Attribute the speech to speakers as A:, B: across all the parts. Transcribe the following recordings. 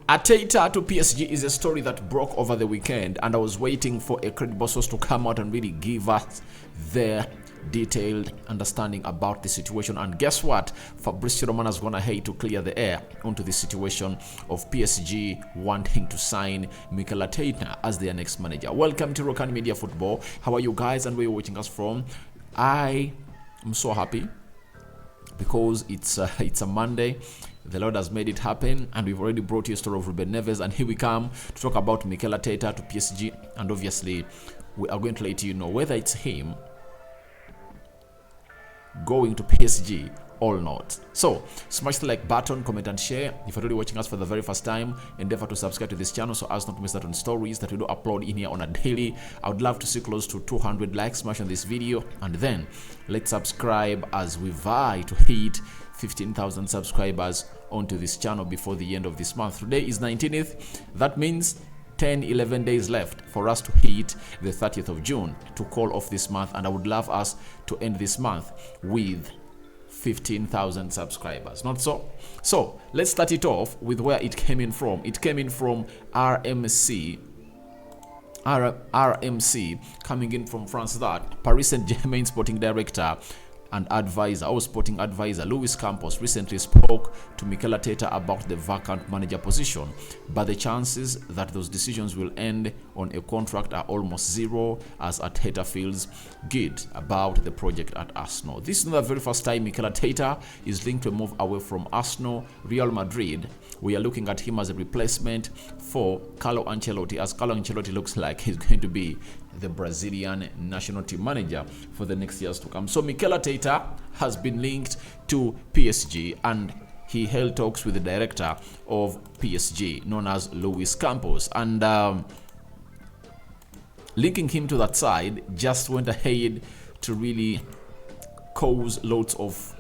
A: Arteta to PSG is a story that broke over the weekend, and I was waiting for a credible source to come out and really give us their detailed understanding about the situation. And guess what? Fabrizio Romano has gone ahead to clear the air onto the situation of PSG wanting to sign Mikel Arteta as their next manager. Welcome to Rokani Media Football. How are you guys and where you're watching us from? I am so happy because it's a Monday. The Lord has made it happen, and we've already brought you a story of Ruben Neves, and here we come to talk about Mikel Arteta to PSG, and obviously we are going to let you know whether it's him going to PSG or not. So smash the like button, comment and share. If you're already watching us for the very first time, endeavor to subscribe to this channel so as not to miss out on stories that we do upload in here on a daily. I would love to see close to 200 likes. Smash on this video, and then let's subscribe as we vie to hit 15,000 subscribers onto this channel before the end of this month. Today is 19th. That means 11 days left for us to hit the 30th of June to call off this month, and I would love us to end this month with 15,000 subscribers. Not so? So let's start it off with where it came in from. It came in from RMC coming in from France, that Paris Saint-Germain sporting director and sporting advisor Luis Campos recently spoke to Mikel Arteta about the vacant manager position, but the chances that those decisions will end on a contract are almost zero, as Arteta feels good about the project at Arsenal. This is not the very first time Mikel Arteta is linked to a move away from Arsenal. Real Madrid, we are looking at him as a replacement for Carlo Ancelotti, as Carlo Ancelotti looks like he's going to be the Brazilian national team manager for the next years to come. So Mikel Arteta has been linked to PSG, and he held talks with the director of PSG known as Luis Campos, and linking him to that side just went ahead to really cause lots of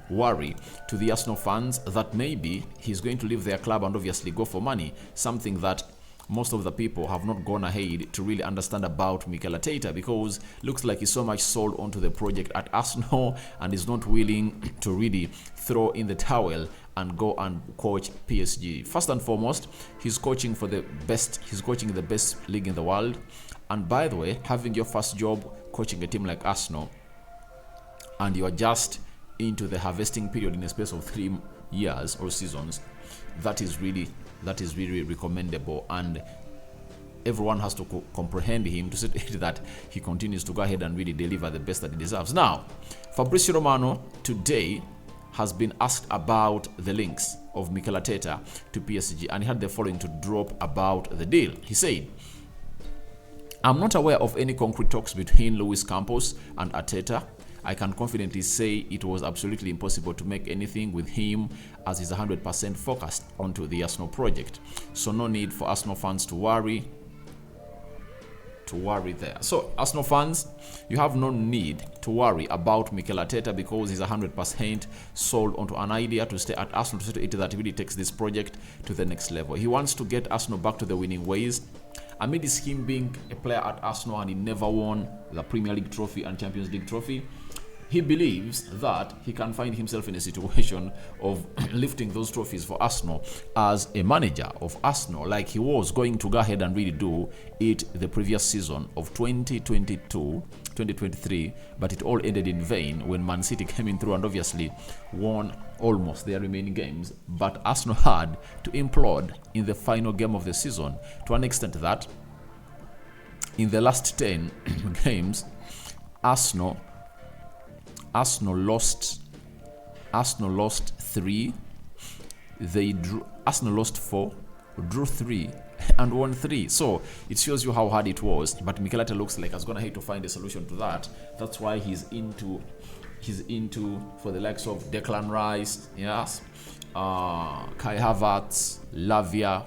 A: worry to the Arsenal fans that maybe he's going to leave their club and obviously go for money, something that most of the people have not gone ahead to really understand about Mikel Arteta, because looks like he's so much sold onto the project at Arsenal and is not willing to really throw in the towel and go and coach PSG. First and foremost, he's coaching the best league in the world. And by the way, having your first job coaching a team like Arsenal, and you are just into the harvesting period in a space of 3 years or seasons, that is really recommendable, and everyone has to comprehend him to see that he continues to go ahead and really deliver the best that he deserves. Now, Fabrizio Romano today has been asked about the links of Mikel Arteta to PSG, and he had the following to drop about the deal. He said, "I'm not aware of any concrete talks between Luis Campos and Arteta. I can confidently say it was absolutely impossible to make anything with him, as he's 100% focused onto the Arsenal project. So no need for Arsenal fans to worry there." So Arsenal fans, you have no need to worry about Mikel Arteta, because he's 100% sold onto an idea to stay at Arsenal, to see that he really takes this project to the next level. He wants to get Arsenal back to the winning ways. Amid him being a player at Arsenal and he never won the Premier League trophy and Champions League trophy, he believes that he can find himself in a situation of lifting those trophies for Arsenal as a manager of Arsenal, like he was going to go ahead and really do it the previous season of 2022-2023, but it all ended in vain when Man City came in through and obviously won almost their remaining games. But Arsenal had to implode in the final game of the season, to an extent that in the last 10 games, Arsenal lost 3. Arsenal lost 4, drew 3, and won 3. So it shows you how hard it was. But Mikel Arteta looks like he's gonna have to find a solution to that. That's why he's into for the likes of Declan Rice, yes, Kai Havertz, Lavia,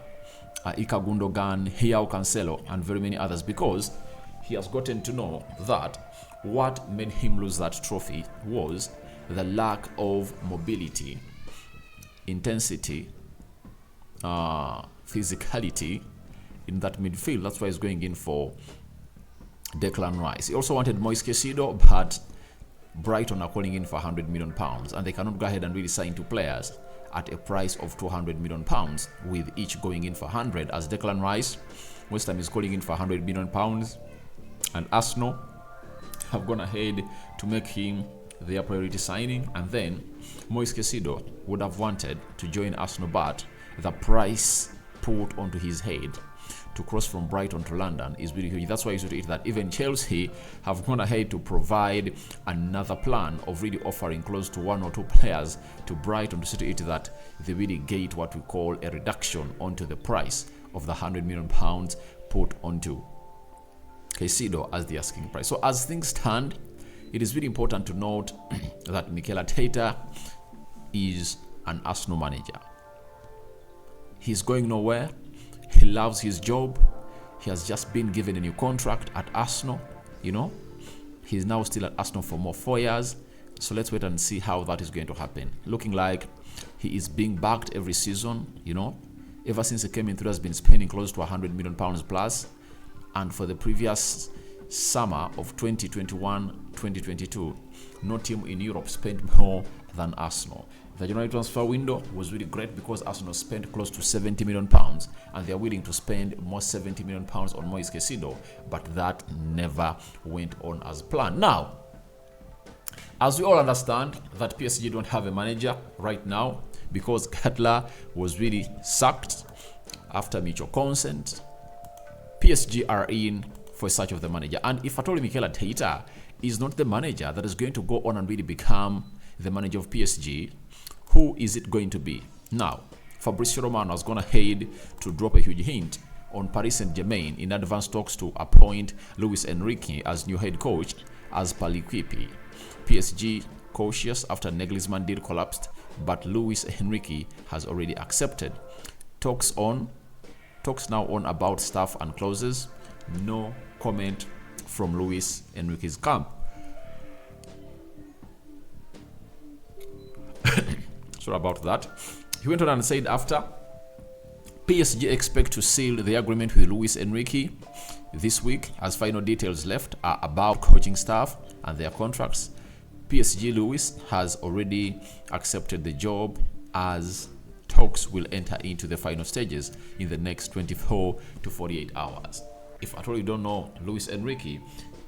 A: Ika Gundogan, Joao Cancelo, and very many others, because he has gotten to know that what made him lose that trophy was the lack of mobility, intensity, physicality in that midfield. That's why he's going in for Declan Rice. He also wanted Moise Caicedo, but Brighton are calling in for £100 million, and they cannot go ahead and really sign 2 players at a price of 200 million pounds, with each going in for 100. As Declan Rice, West Ham is calling in for 100 million pounds, and Arsenal have gone ahead to make him their priority signing. And then Moise Caicedo would have wanted to join Arsenal, but the price put onto his head to cross from Brighton to London is really huge. That's why you should eat that even Chelsea have gone ahead to provide another plan of really offering close to 1 or 2 players to Brighton to see to it that they really get what we call a reduction onto the price of the 100 million pounds put onto Caicedo as the asking price. So as things stand, it is really important to note that Mikel Arteta is an Arsenal manager. He's going nowhere. He loves his job. He has just been given a new contract at Arsenal. He's now still at Arsenal for more 4 years. So let's wait and see how that is going to happen. Looking like he is being backed every season. Ever since he came in, he has been spending close to 100 million pounds plus. And for the previous summer of 2021-2022, no team in Europe spent more than Arsenal. The January transfer window was really great because Arsenal spent close to 70 million pounds, and they are willing to spend more 70 million pounds on Moise Caicedo, but that never went on as planned. Now, as we all understand that PSG don't have a manager right now because Cutler was really sacked after mutual consent, PSG are in for a search of the manager. And if at all Mikel Arteta is not the manager that is going to go on and really become the manager of PSG, who is it going to be? Now, Fabrizio Romano has gone ahead to drop a huge hint on Paris Saint-Germain in advanced talks to appoint Luis Enrique as new head coach as per L'Equipe. PSG cautious after Nagelsmann deal collapsed, but Luis Enrique has already accepted. Talks now on about staff and clauses. No comment from Luis Enrique's camp. Sorry about that. He went on and said after PSG expect to seal the agreement with Luis Enrique this week, as final details left are about coaching staff and their contracts. PSG Luis has already accepted the job, as talks will enter into the final stages in the next 24 to 48 hours. If at all you don't know Luis Enrique,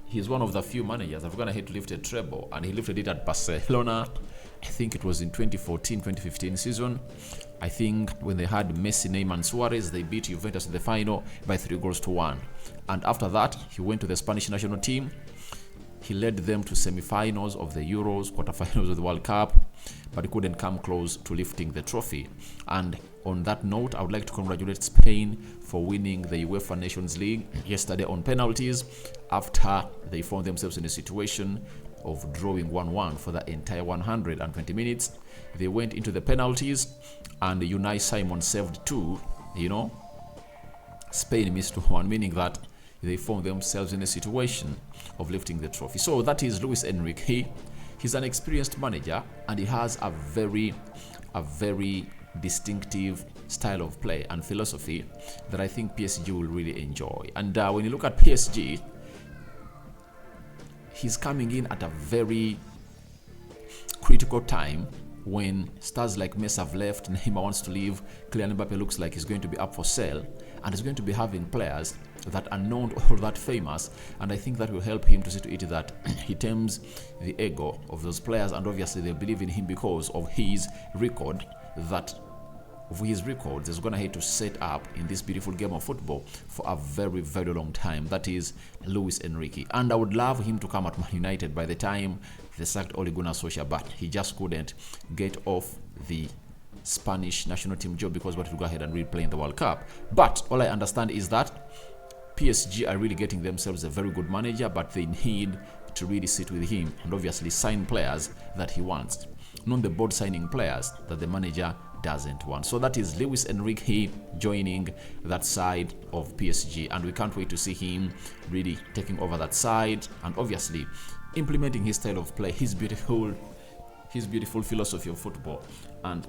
A: he's one of the few managers that have gone ahead to lift a treble, and he lifted it at Barcelona. I think it was in 2014-2015 season. I think when they had Messi, Neymar and Suarez, they beat Juventus in the final by 3-1. And after that, he went to the Spanish national team. He led them to semi-finals of the Euros, quarterfinals of the World Cup, but he couldn't come close to lifting the trophy. And on that note, I would like to congratulate Spain for winning the UEFA Nations League yesterday on penalties, after they found themselves in a situation of drawing 1-1 for the entire 120 minutes. They went into the penalties, and Unai Simon saved 2. Spain missed 1, meaning that they found themselves in a situation of lifting the trophy. So that is Luis Enrique. He's an experienced manager, and he has a very distinctive style of play and philosophy that I think PSG will really enjoy. And when you look at PSG, he's coming in at a very critical time when stars like Messi have left, Neymar wants to leave, Kylian Mbappe looks like he's going to be up for sale, and he's going to be having players that are known or that famous, and I think that will help him to see to it that he tames the ego of those players, and obviously they believe in him because of his record. That of his records is going to have to set up in this beautiful game of football for a very long time. That is Luis Enrique, and I would love him to come at Man United by the time they sacked Ole Gunnar Solskjaer, but he just couldn't get off the Spanish national team job because he wanted to go ahead and really play in the World Cup. But all I understand is that PSG are really getting themselves a very good manager, but they need to really sit with him and obviously sign players that he wants, not the board signing players that the manager doesn't want. So that is Luis Enrique joining that side of PSG, and we can't wait to see him really taking over that side and obviously implementing his style of play, his beautiful philosophy of football, and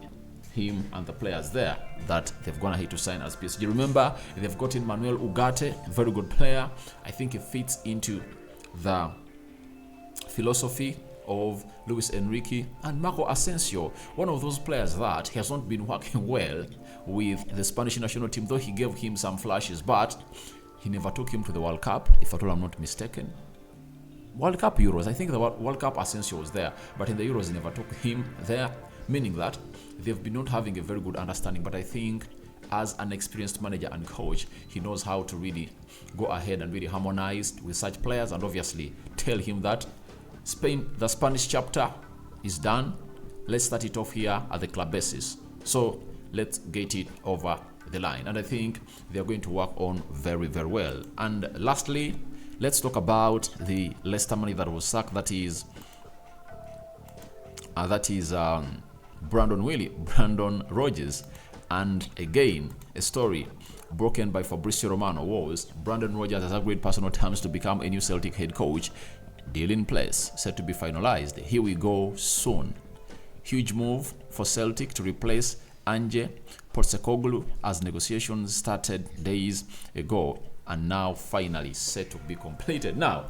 A: him and the players there that they've gone ahead to sign as PSG. Remember, they've gotten Manuel Ugarte, a very good player. I think he fits into the philosophy of Luis Enrique and Marco Asensio, one of those players that has not been working well with the Spanish national team, though he gave him some flashes, but he never took him to the World Cup, if at all I'm not mistaken. World Cup Euros, I think the World Cup Asensio was there, but in the Euros he never took him there, meaning that they've been not having a very good understanding. But I think as an experienced manager and coach, he knows how to really go ahead and really harmonize with such players and obviously tell him that Spain, the Spanish chapter is done. Let's start it off here at the club basis. So let's get it over the line. And I think they're going to work on very, very well. And lastly, let's talk about the Leicester manager that was sacked. That is Brandon Rodgers. And again, a story broken by Fabrizio Romano was Brandon Rodgers has agreed personal terms to become a new Celtic head coach. Deal in place, set to be finalized. Here we go soon. Huge move for Celtic to replace Ange Postecoglou as negotiations started days ago and now finally set to be completed. Now,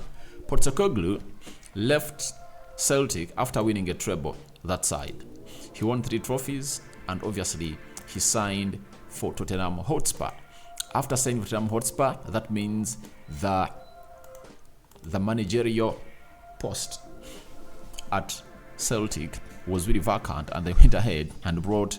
A: Postecoglou left Celtic after winning a treble that side. He won 3 trophies and obviously he signed for Tottenham Hotspur. After signing for Tottenham Hotspur, that means the managerial post at Celtic was really vacant, and they went ahead and brought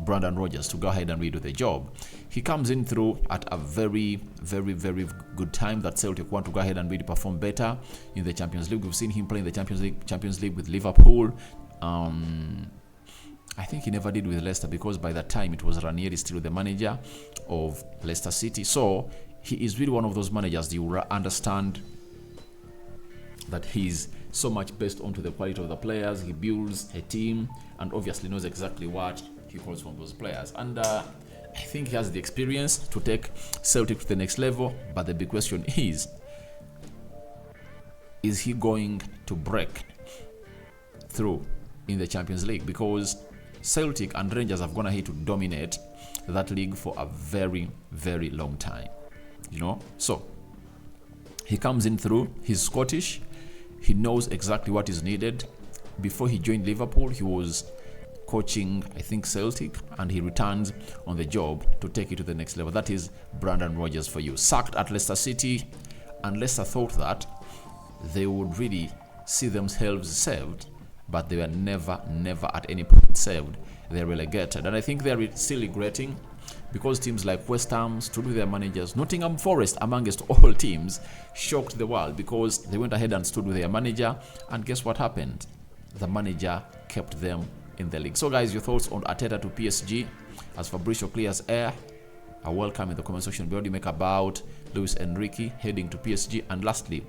A: Brandon Rodgers to go ahead and redo the job. He comes in through at a very, very, very good time that Celtic want to go ahead and really perform better in the Champions League. We've seen him play in the Champions League with Liverpool. I think he never did with Leicester because by that time it was Ranieri still the manager of Leicester City. So he is really one of those managers you will understand that he's so much based onto the quality of the players. He builds a team and obviously knows exactly what he calls from those players. And I think he has the experience to take Celtic to the next level. But the big question is he going to break through in the Champions League? Because Celtic and Rangers have gone ahead to dominate that league for a very, very long time. So he comes in through. He's Scottish. He knows exactly what is needed. Before he joined Liverpool, he was coaching, I think, Celtic, and he returns on the job to take it to the next level. That is Brandon Rodgers for you. Sacked at Leicester City, and Leicester thought that they would really see themselves saved, but they were never at any point saved. They're relegated, and I think they're still regretting because teams like West Ham stood with their managers. Nottingham Forest, amongst all teams, shocked the world because they went ahead and stood with their manager, and guess what happened? The manager kept them in the league. So guys, your thoughts on Arteta to PSG as Fabrizio clears air are welcome in the comment section below. You make about Luis Enrique heading to PSG, and lastly,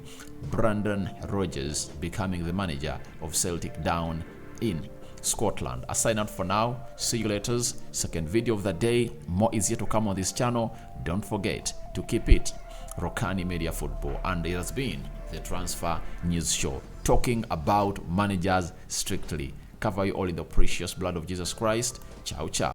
A: Brandon Rodgers becoming the manager of Celtic down in Scotland. A sign out for now. See you later. Second video of the day. More is yet to come on this channel. Don't forget to keep it Rokani Media Football, and it has been the Transfer News Show, talking about managers strictly. Cover you all in the precious blood of Jesus Christ. Ciao, ciao.